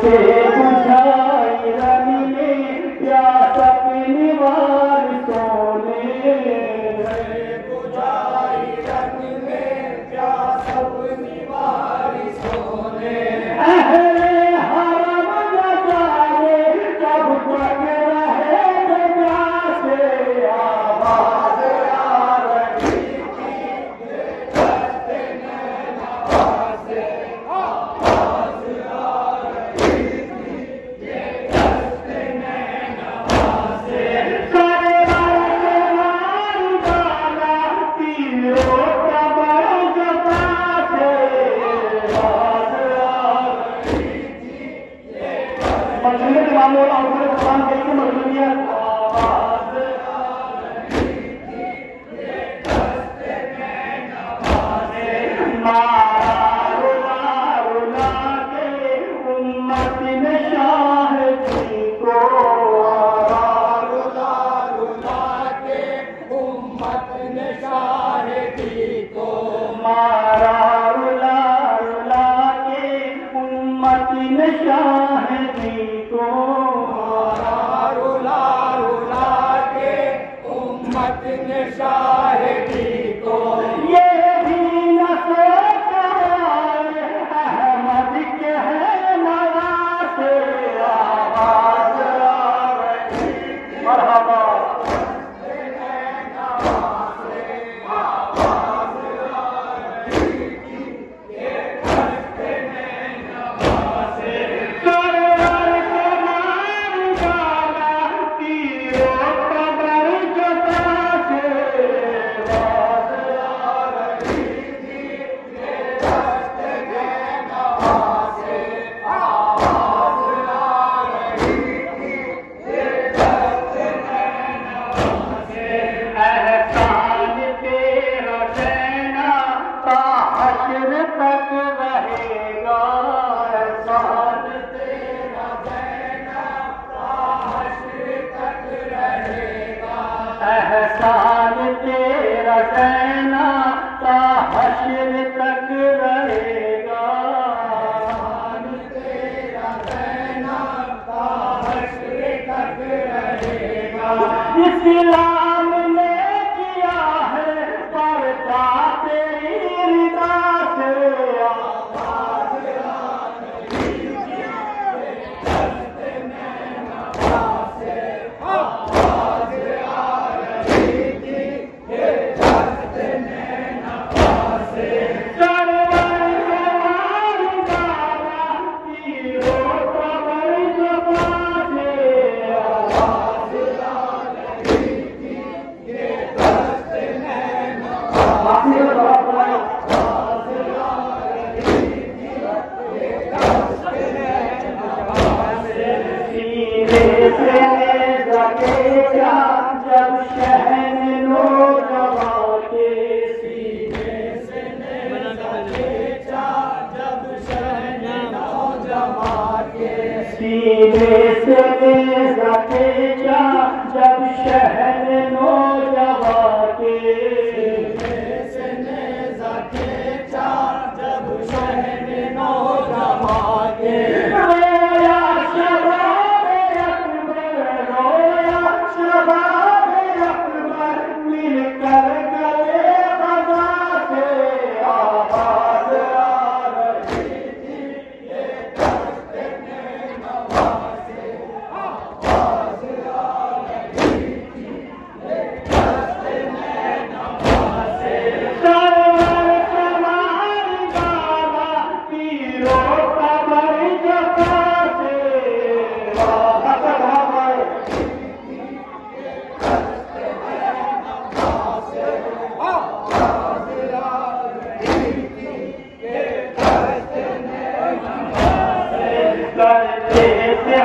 से बुझाई रंग में प्यास अपनी वारिसों ने, बुझाई रंग में प्यास अपनी वारिसों ने। अहले हरम नजारे जब तक रहे प्यासे, आवाज आ रही थी दस्ते नैना से, आवाज आ रही थी ये दस्ते नैना से। शाहिदी को रुला रुला के उम्मत ने शाहिदी को। ये भी न सोचा अहमद के है नवासे, आवाज आ रही थी मरहबा तक रहेगा, एहसान तेरा रहना हश्र तक रहेगा, एहसान तेरा रहना हश्र तक रहेगा, एहसान तेरा रहना हश्र तक रहेगा। इस्लाम ने किया है पर्दा तेरी रिदा से, आवाज आ रही थी दस्ते नैना से, आवाज आ रही थी ये दस्ते नैना से। सरवर जवान बाबा तीरो कबर जबा से, आवाज आ रही थी ये दस्ते नैना जब शहन नौजवा के सीने से नेज़ा खींचा, जब शहन नौजवां के सीने से नेज़ा खींचा, जब शहन नौजवा के सीने से नेज़ा खींचा, जब शहन नौजवां के। रोया शबाब अकबर, रोया शबाब अकबर, मिलकर गले ख़ज़ा से, आवाज आ रही थी ये दस्ते नैना से, आवाज आ रही थी ये दस्ते नैना से। सरवर कमाल बाबा तीरो कबर जबा से, करते थे